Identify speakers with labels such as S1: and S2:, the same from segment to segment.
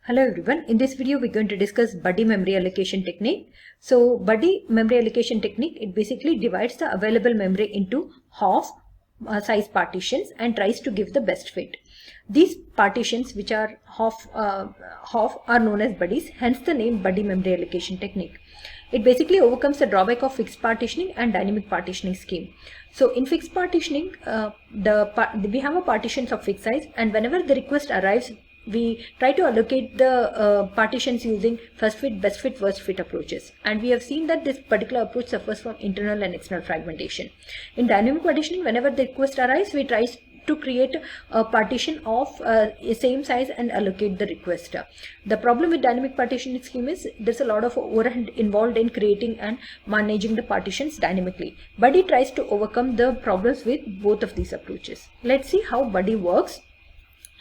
S1: Hello everyone, in this video we're going to discuss buddy memory allocation technique. So buddy memory allocation technique, it basically divides the available memory into half size partitions and tries to give the best fit. These partitions which are half are known as buddies, hence the name buddy memory allocation technique. It basically overcomes the drawback of fixed partitioning and dynamic partitioning scheme. So in fixed partitioning, we have a partitions of fixed size, and whenever the request arrives, we try to allocate the partitions using first fit, best fit, worst fit approaches. And we have seen that this particular approach suffers from internal and external fragmentation. In dynamic partitioning, whenever the request arrives, we try to create a partition of same size and allocate the request. The problem with dynamic partitioning scheme is there's a lot of overhead involved in creating and managing the partitions dynamically. Buddy tries to overcome the problems with both of these approaches. Let's see how Buddy works.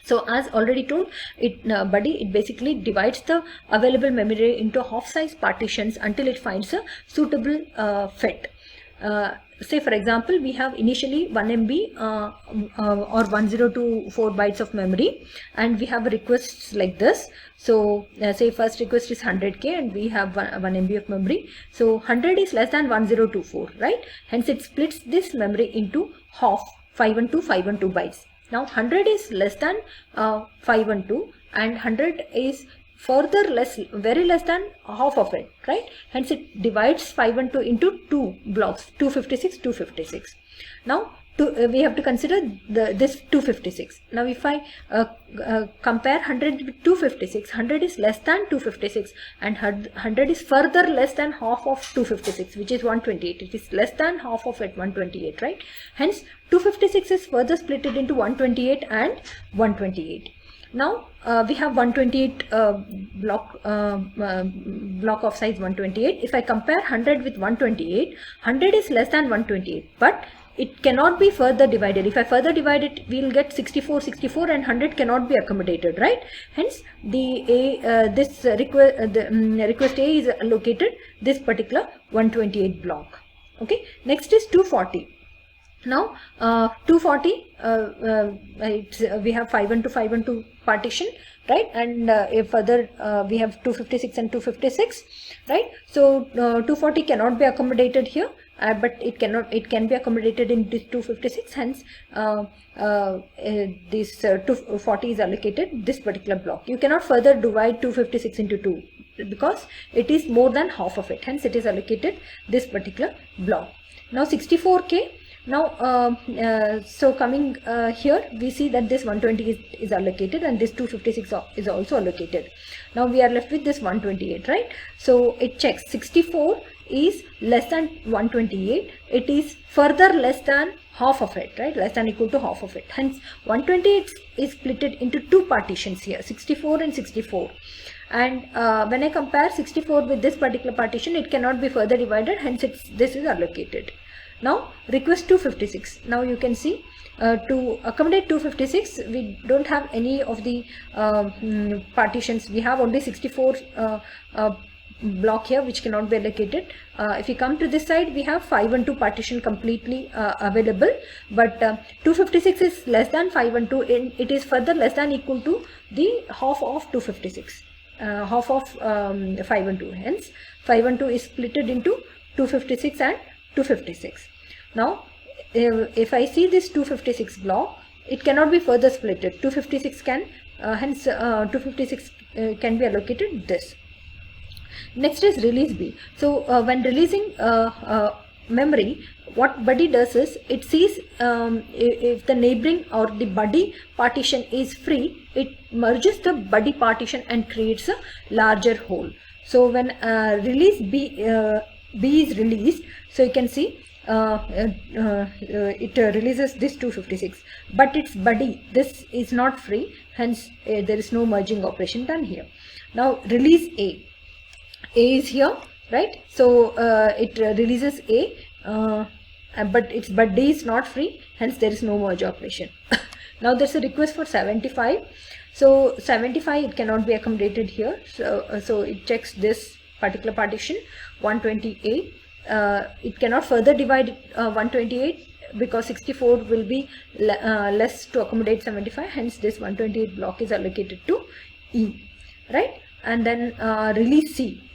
S1: So as already told, Buddy basically divides the available memory into half-size partitions until it finds a suitable fit. Say for example, we have initially 1 MB or 1024 bytes of memory, and we have requests like this. So say first request is 100K and we have 1 MB of memory. So 100 is less than 1024, right? Hence it splits this memory into half, 512 bytes. Now 100 is less than 512 and 100 is further very less than half of it, right? Hence it divides 512 into two blocks, 256, 256. Now we have to consider this 256. Now if I compare 100 with 256, 100 is less than 256 and 100 is further less than half of 256, which is 128. It is less than half of it, 128, right? Hence 256 is further split into 128 and 128. Now we have 128 block of size 128. If I compare 100 with 128, 100 is less than 128, but it cannot be further divided. If I further divide it, we will get 64, 64, and 100 cannot be accommodated, right? Hence, request A is allocated this particular 128 block. Okay. Next is 240. Now 240, we have 512 partition, right? And if further we have 256 and 256, right? So 240 cannot be accommodated here. But it can be accommodated in this 256. Hence this 240 is allocated this particular block. You cannot further divide 256 into 2 because it is more than half of it. Hence it is allocated this particular block. Now 64K. Now so coming here, we see that this 120 is allocated and this 256 is also allocated. Now we are left with this 128, right? So it checks 64 is less than 128. It is further less than half of it, right? Less than equal to half of it. Hence 128 is split into two partitions here, 64 and 64. And when I compare 64 with this particular partition, it cannot be further divided. Hence this is allocated. Now request 256. Now you can see to accommodate 256, we don't have any of the partitions. We have only 64 block here which cannot be allocated. If you come to this side, we have 512 partition completely available, but 256 is less than 512 and it is further less than equal to the half of 256, half of 512. Hence 512 is splitted into 256 and 256. Now if I see this 256 block, it cannot be further splitted. 256 can hence 256 can be allocated this. Next is release B. So when releasing memory, what Buddy does is it sees if the neighboring or the Buddy partition is free, it merges the Buddy partition and creates a larger whole. So when release B is released, so you can see it releases this 256, but it's Buddy. This is not free, hence there is no merging operation done here. Now release A. A is here, right? So it releases A, but its Buddy is not free, hence there is no merge operation. Now there's a request for 75. So 75, it cannot be accommodated here. So it checks this particular partition 128. It cannot further divide 128 because 64 will be less to accommodate 75. Hence this 128 block is allocated to E. right? And then release C.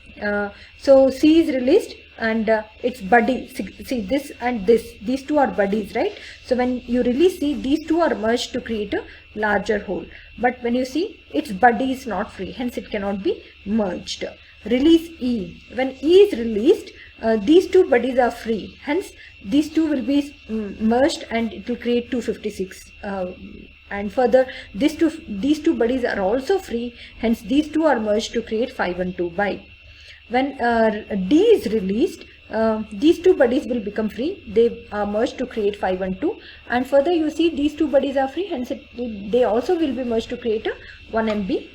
S1: So C is released and it's buddy. See this and this, these two are buddies, right? So when you release C, these two are merged to create a larger whole. But when you see, its buddy is not free, hence it cannot be merged. Release E. When E is released, these two buddies are free, hence these two will be merged and it will create 256. And further, these two buddies are also free, hence these two are merged to create 512 byte. When D is released, these two buddies will become free, they are merged to create 512, and further you see these two buddies are free, hence they also will be merged to create a 1 MB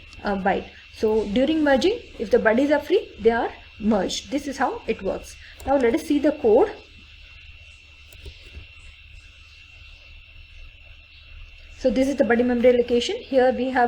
S1: byte. So during merging, if the buddies are free, they are merged. This is how it works. Now let us see the code. So this is the buddy memory allocation. Here we have